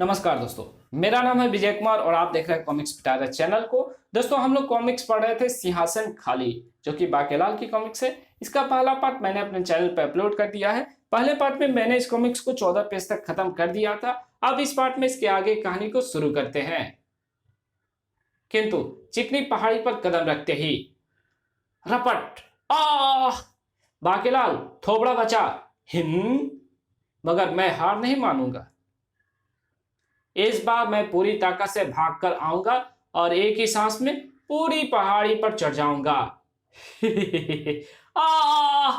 नमस्कार दोस्तों, मेरा नाम है विजय कुमार और आप देख रहे हैं कॉमिक्स पिटारा चैनल को। दोस्तों, हम लोग कॉमिक्स पढ़ रहे थे सिंहासन खाली, जो कि बाकेलाल की कॉमिक्स है। इसका पहला पार्ट मैंने अपने चैनल पर अपलोड कर दिया है। पहले पार्ट में मैंने इस कॉमिक्स को 14 पेज तक खत्म कर दिया था। अब इस पार्ट में इसके आगे कहानी को शुरू करते हैं। किंतु चिकनी पहाड़ी पर कदम रखते ही रपट बाकेलाल थोबड़ा बचा मगर मैं हार नहीं मानूंगा। इस बार मैं पूरी ताकत से भागकर आऊंगा और एक ही सांस में पूरी पहाड़ी पर चढ़ जाऊंगा। आ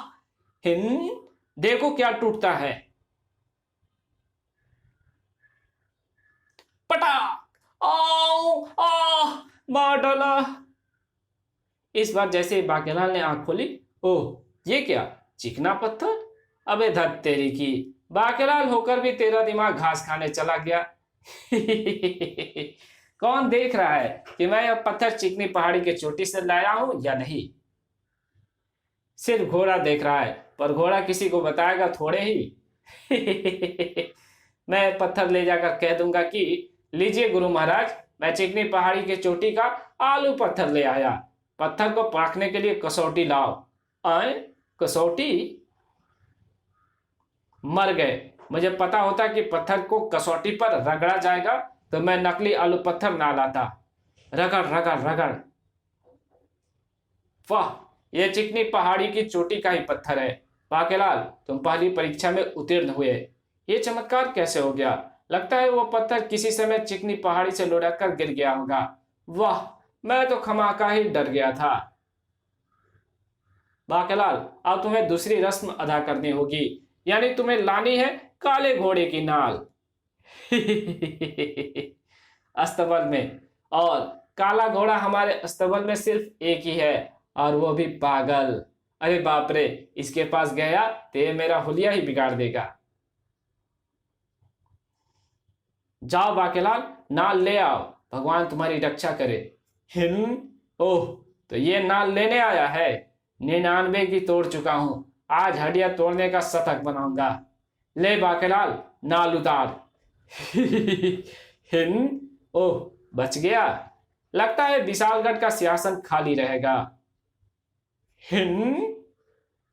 देखो क्या टूटता है। पटाक मार डाला। इस बार जैसे बाकेलाल ने आंख खोली, ओह ये क्या चिकना पत्थर। अबे धत तेरी की, बाकेलाल होकर भी तेरा दिमाग घास खाने चला गया। कौन देख रहा है कि मैं यह पत्थर चिकनी पहाड़ी के चोटी से लाया हूं या नहीं। सिर्फ घोड़ा देख रहा है, पर घोड़ा किसी को बताएगा थोड़े ही। मैं पत्थर ले जाकर कह दूंगा कि लीजिए गुरु महाराज, मैं चिकनी पहाड़ी के चोटी का आलू पत्थर ले आया। पत्थर को परखने के लिए कसौटी लाओ। आए कसौटी? मर गए। मुझे पता होता कि पत्थर को कसौटी पर रगड़ा जाएगा तो मैं नकली आलू पत्थर ना लाता। रगड़ रगड़ रगड़। वाह, यह चिकनी पहाड़ी की चोटी का ही पत्थर है। बाकेलाल, तुम पहली परीक्षा में उत्तीर्ण हुए। यह चमत्कार कैसे हो गया? लगता है वो पत्थर किसी समय चिकनी पहाड़ी से लुढ़क कर गिर गया होगा। वाह, मैं तो खमाका ही डर गया था। बाकेलाल, अब तुम्हें दूसरी रस्म अदा करनी होगी, यानी तुम्हें लानी है काले घोड़े की नाल। अस्तबल में, और काला घोड़ा हमारे अस्तबल में सिर्फ एक ही है, और वो भी पागल। अरे बाप रे, इसके पास गया तो ये मेरा हुलिया ही बिगाड़ देगा। जाओ बाकेलाल, नाल ले आओ, भगवान तुम्हारी रक्षा करे। ओह, तो ये नाल लेने आया है। 99 की तोड़ चुका हूं, आज हड्डियां तोड़ने का शतक बनाऊंगा। ले बाकेलाल, नाल उतार। ओह, बच गया। लगता है विशालगढ़ का सिंहासन खाली रहेगा।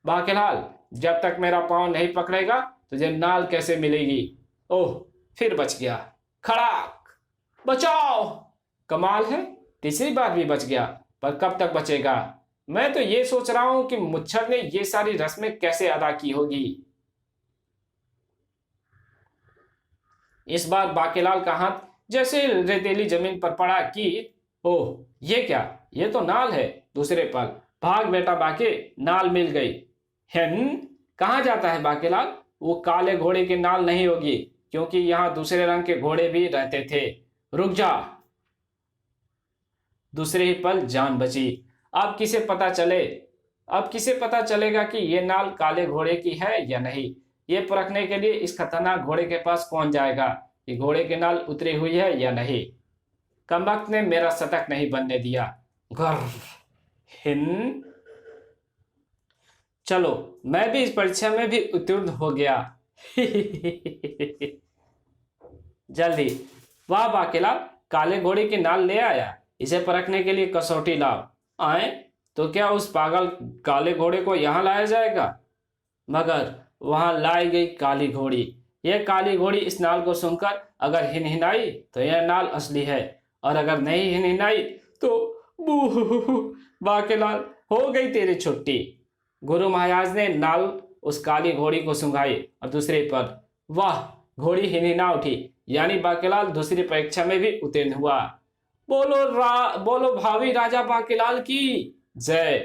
बाकेलाल, जब तक मेरा पांव नहीं पकड़ेगा तुझे नाल कैसे मिलेगी। ओह, फिर बच गया। खड़ाक, बचाओ। कमाल है, तीसरी बार भी बच गया, पर कब तक बचेगा। मैं तो ये सोच रहा हूं कि मुच्छर ने ये सारी रस्में कैसे अदा की होगी। इस बार बाकेलाल का हाथ जैसे रेतीली जमीन पर पड़ा कि ओह ये क्या, ये तो नाल है। दूसरे पल, भाग बेटा बाके, नाल मिल गई। कहाँ जाता है बाकेलाल? वो काले घोड़े की नाल नहीं होगी, क्योंकि यहां दूसरे रंग के घोड़े भी रहते थे। रुक जा। दूसरे ही पल जान बची। अब किसे पता चलेगा कि ये नाल काले घोड़े की है या नहीं। ये परखने के लिए इस खतरनाक घोड़े के पास कौन जाएगा कि घोड़े की नाल उतरी हुई है या नहीं। कमबख्त ने मेरा शतक नहीं बनने दिया। चलो, मैं भी इस परीक्षा में भी उत्तीर्ण हो गया। जल्दी। वाह बाकेलाल, काले घोड़े की नाल ले आया। इसे परखने के लिए कसौटी लाओ। आए तो क्या उस पागल काले घोड़े को यहां लाया जाएगा? मगर वहां लाई गई काली घोड़ी। यह काली घोड़ी इस नाल को सुनकर अगर हिनहिनाई तो यह नाल असली है, और अगर नहीं हिनहिनाई तो बाकेलाल, हो गई तेरी छुट्टी। गुरु महाराज ने नाल उस काली घोड़ी को सुंघाई और दूसरे पर वाह, घोड़ी हिनहिना उठी, यानी बाकेलाल दूसरी परीक्षा में भी उत्तीर्ण हुआ। बोलो भावी राजा बाकेलाल की जय।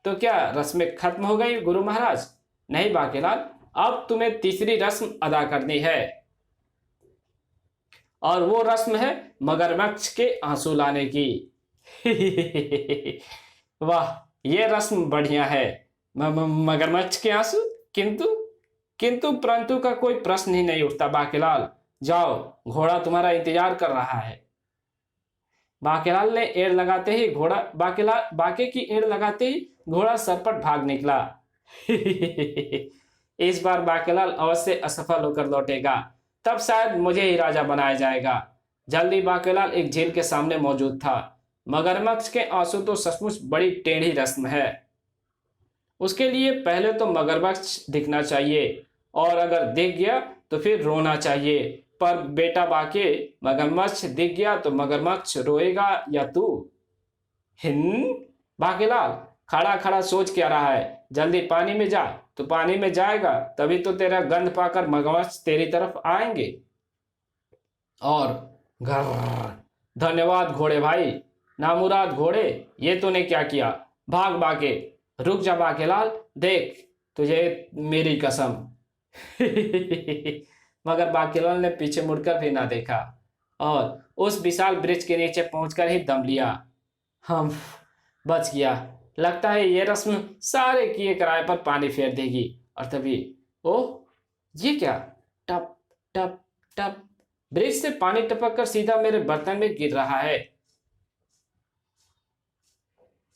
तो क्या रस्में खत्म हो गई गुरु महाराज? नहीं बाकेलाल, अब तुम्हें तीसरी रस्म अदा करनी है, और वो रस्म है मगरमच्छ के आंसू लाने की। वाह, ये रस्म बढ़िया है। मगरमच्छ के आंसू? किंतु परंतु का कोई प्रश्न ही नहीं उठता बाकेलाल। जाओ, घोड़ा तुम्हारा इंतजार कर रहा है। बाकेलाल ने एड़ लगाते ही बाके की एड़ लगाते ही घोड़ा सरपट भाग निकला। इस बार बाकेलाल अवश्य असफल होकर लौटेगा। तब शायद मुझे ही राजा बनाया जाएगा। जल्दी बाकेलाल एक झील के सामने मौजूद था। मगरमच्छ के आंसू तो सचमुच बड़ी टेढ़ी रस्म है। उसके लिए पहले तो मगरमच्छ दिखना चाहिए, और अगर दिख गया तो फिर रोना चाहिए। पर बेटा बाके, मगरमच्छ दिख गया तो मगरमच्छ रोएगा या तू? हिन बाकेलाल खड़ा खड़ा सोच क्या रहा है? जल्दी पानी में जा। तो पानी में जाएगा तभी तो तेरा गंध पाकर मगरमच्छ तेरी तरफ आएंगे। और घर धन्यवाद घोड़े भाई। नामुराद घोड़े, ये तूने क्या किया? भाग बाके। रुक जा बाकेलाल, देख तुझे मेरी कसम। मगर बाकेलाल ने पीछे मुड़कर भी ना देखा और उस विशाल ब्रिज के नीचे पहुंचकर ही दम लिया। हम बच गया। लगता है ये रस्म सारे किए किराए पर पानी फेर देगी। और तभी ओह, ये क्या? टप टप टप, ब्रिज से पानी टपक कर सीधा मेरे बर्तन में गिर रहा है।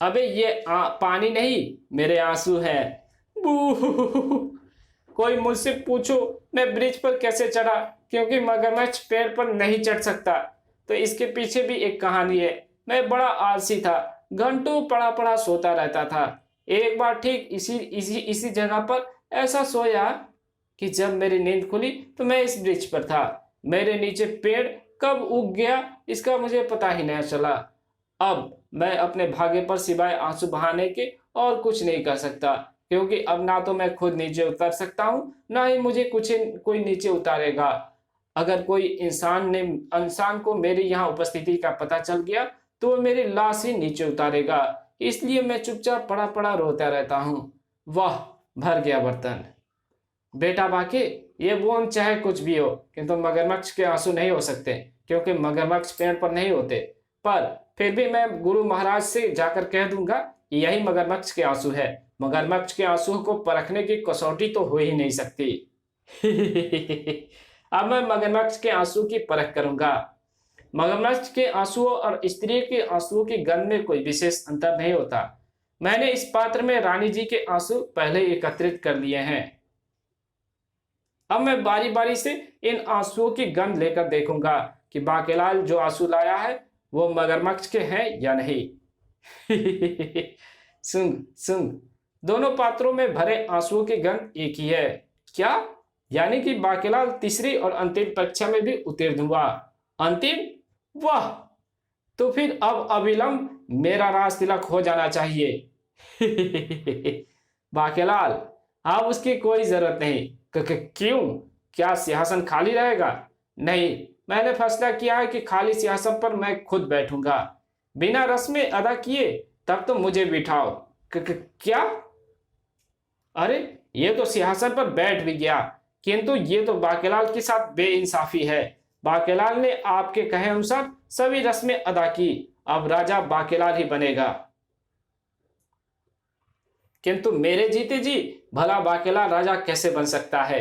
अबे ये पानी नहीं, मेरे आंसू है। बू कोई मुझसे पूछो मैं ब्रिज पर कैसे चढ़ा, क्योंकि मगरमच्छ पेड़ पर नहीं चढ़ सकता। तो इसके पीछे भी एक कहानी है। मैं बड़ा आलसी था, घंटों पड़ा पड़ा सोता रहता था। एक बार ठीक इसी इसी इसी जगह पर ऐसा सोया कि जब मेरी नींद खुली तो मैं इस ब्रिज पर था। मेरे नीचे पेड़ कब उग गया इसका मुझे पता ही नहीं चला। अब मैं अपने भाग्य पर सिवाय आंसू बहाने के और कुछ नहीं कर सकता, क्योंकि अब ना तो मैं खुद नीचे उतर सकता हूँ, ना ही मुझे कोई नीचे उतारेगा। अगर कोई इंसान को मेरी यहाँ उपस्थिति का पता चल गया तो वो मेरी लाश ही नीचे उतारेगा। इसलिए मैं चुपचाप पड़ा पड़ा रोता रहता हूँ। वाह, भर गया बर्तन। बेटा बाके, ये बूंद चाहे कुछ भी हो, किंतु मगरमच्छ के आंसू नहीं हो सकते, क्योंकि मगरमच्छ पेड़ पर नहीं होते। पर फिर भी मैं गुरु महाराज से जाकर कह दूंगा कि यही मगरमच्छ के आंसू है। मगरमच्छ के आंसू को परखने की कसौटी तो हो ही नहीं सकती। अब मैं मगरमच्छ के आंसू की परख करूंगा। मगरमच्छ के आंसुओं और स्त्री के आंसुओं की गंध में कोई विशेष अंतर नहीं होता। मैंने इस पात्र में रानी जी के आंसू पहले एकत्रित कर लिए हैं। अब मैं बारी बारी से इन आंसुओं की गंध लेकर देखूंगा कि बाकेलाल जो आंसू लाया है वो मगरमच्छ के हैं या नहीं। सुंग सुंग, दोनों पात्रों में भरे आंसुओं की गंध एक ही है। क्या? यानी कि बाकेलाल तीसरी और अंतिम परीक्षा में भी उत्तीर्ण हुआ। अंतिम? वाह, तो फिर अब अविलंब मेरा राज तिलक हो जाना चाहिए। बाकेलाल, अब उसकी कोई जरूरत नहीं। क्यों? क्या सिंहासन खाली रहेगा? नहीं, मैंने फैसला किया है कि खाली सिंहासन पर मैं खुद बैठूंगा। बिना रस्में अदा किए तब तो मुझे बिठाओ। क्या? अरे, ये तो सिंहासन पर बैठ भी गया, किंतु ये तो बाकेलाल के साथ बेइंसाफी है। बाकेलाल ने आपके कहे अनुसार सभी रस्में अदा की, अब राजा बाकेलाल ही बनेगा। किंतु मेरे जीते जी भला बाकेलाल राजा कैसे बन सकता है?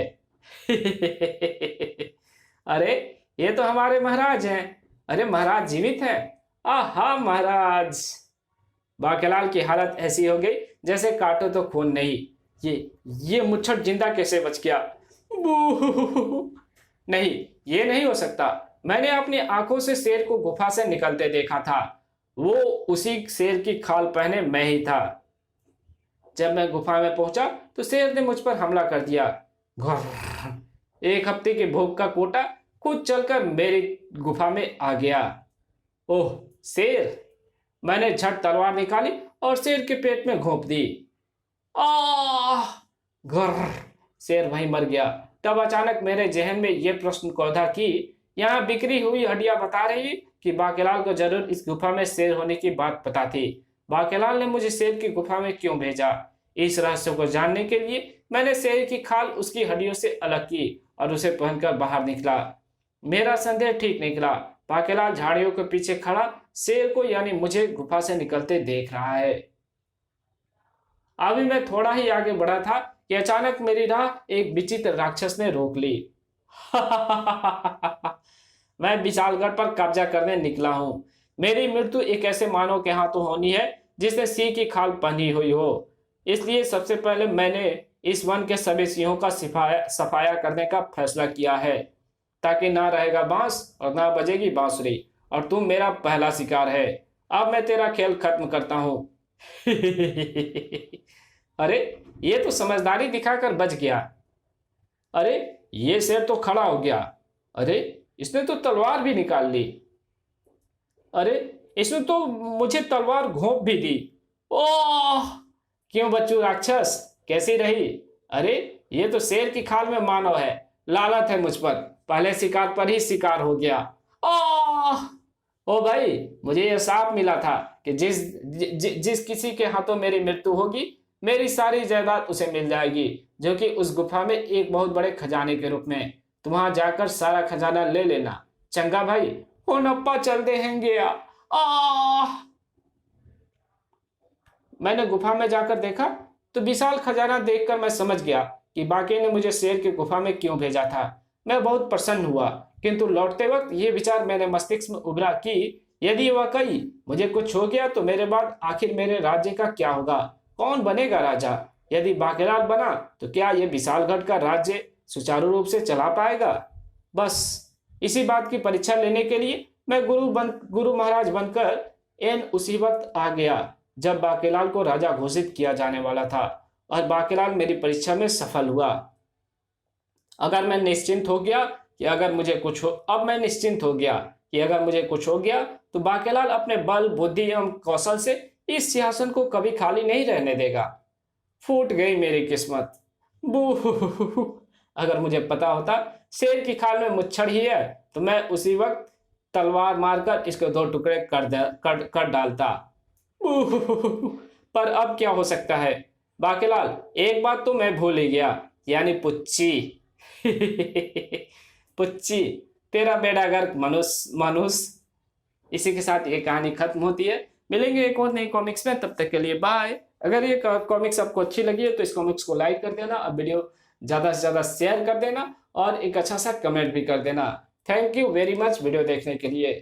अरे, ये तो हमारे महाराज हैं। अरे, महाराज जीवित हैं? आहा महाराज। बाकेलाल की हालत ऐसी हो गई जैसे काटो तो खून नहीं। ये मुच्छर जिंदा कैसे बच गया? नहीं, ये नहीं हो सकता। मैंने अपनी आंखों से शेर को गुफा से निकलते देखा था। वो उसी शेर की खाल पहने मैं ही था। जब मैं गुफा में पहुंचा तो शेर ने मुझ पर हमला कर दिया। एक हफ्ते की भूख का कोटा खुद चलकर मेरी गुफा में आ गया। ओह शेर! मैंने झट तलवार निकाली और शेर के पेट में घोंप दी। आह! घर! शेर वहीं मर गया। तब अचानक मेरे जहन में यह प्रश्न कौधा कि यहाँ बिखरी हुई हड्डियां बता रही कि बाकेलाल को जरूर इस गुफा में शेर होने की बात पता थी। बाकेलाल ने मुझे शेर की गुफा में क्यों भेजा? इस रहस्य को जानने के लिए मैंने शेर की खाल उसकी हड्डियों से अलग की और उसे पहनकर बाहर निकला। मेरा संदेह ठीक निकला। बाकेलाल झाड़ियों के पीछे खड़ा शेर को यानी मुझे गुफा से निकलते देख रहा है। अभी मैं थोड़ा ही आगे बढ़ा था कि अचानक मेरी राह एक विचित्र राक्षस ने रोक ली। मैं विशालगढ़ पर कब्जा करने निकला हूं। मेरी मृत्यु एक ऐसे मानव के हाथों होनी है जिसने सिंह की खाल पहनी हुई हो। इसलिए सबसे पहले मैंने इस वन के सभी सिंहों का सफाया करने का फैसला किया है। ताकि ना रहेगा बांस और ना बजेगी बांसुरी, और तुम मेरा पहला शिकार है। अब मैं तेरा खेल खत्म करता हूं। अरे, ये तो समझदारी दिखाकर बच गया। अरे, ये शेर तो खड़ा हो गया। अरे, इसने तो तलवार भी निकाल ली। अरे, इसने तो मुझे तलवार घोंप भी दी। ओह! क्यों बच्चू राक्षस, कैसी रही? अरे, ये तो शेर की खाल में मानव है। लालत है मुझ पर, पहले शिकार पर ही शिकार हो गया। ओह! ओ भाई, मुझे यह साफ मिला था कि जिस किसी के हाथों मेरी मृत्यु होगी, मेरी सारी जायदाद उसे मिल जाएगी, जो कि उस गुफा में एक बहुत बड़े खजाने के रूप में। तुम वहां जाकर सारा खजाना ले लेना। चंगा भाई, हो नप्पा चल दे हैंगे। आह! मैंने गुफा में जाकर देखा तो विशाल खजाना देखकर मैं समझ गया कि बाकी ने मुझे शेर की गुफा में क्यों भेजा था। मैं बहुत प्रसन्न हुआ, किंतु लौटते वक्त यह विचार मेरे मस्तिष्क में उभरा कि यदि वाकई मुझे कुछ हो गया तो मेरे बाद आखिर मेरे राज्य का क्या होगा? कौन बनेगा राजा? यदि बाकेलाल बना तो क्या यह विशालगढ़ का राज्य सुचारू रूप से चला पाएगा? बस इसी बात की परीक्षा लेने के लिए मैं गुरु महाराज बनकर एन उसी वक्त आ गया जब बाकेलाल को राजा घोषित किया जाने वाला था, और बाकेलाल मेरी परीक्षा में सफल हुआ। अगर मैं निश्चिंत हो गया कि अगर मुझे कुछ हो अब मैं निश्चिंत हो गया कि अगर मुझे कुछ हो गया तो बाकेलाल अपने बल, बुद्धि एवं कौशल से इस सिंहासन को कभी खाली नहीं रहने देगा। फूट गई मेरी किस्मत। बू! अगर मुझे पता होता शेर की खाल में मुच्छड़ ही है तो मैं उसी वक्त तलवार मारकर इसके दो टुकड़े कर डालता। पर अब क्या हो सकता है? बाकेलाल, एक बात तो मैं भूल ही गया, यानी पुच्ची। पुच्ची, तेरा बेड़ागर्क मनुष्य। इसी के साथ ये कहानी खत्म होती है। मिलेंगे एक और नई कॉमिक्स में, तब तक के लिए बाय। अगर ये कॉमिक्स आपको अच्छी लगी है तो इस कॉमिक्स को लाइक कर देना, अब वीडियो ज़्यादा से ज़्यादा शेयर कर देना और एक अच्छा सा कमेंट भी कर देना। Thank you very much video देखने के लिए।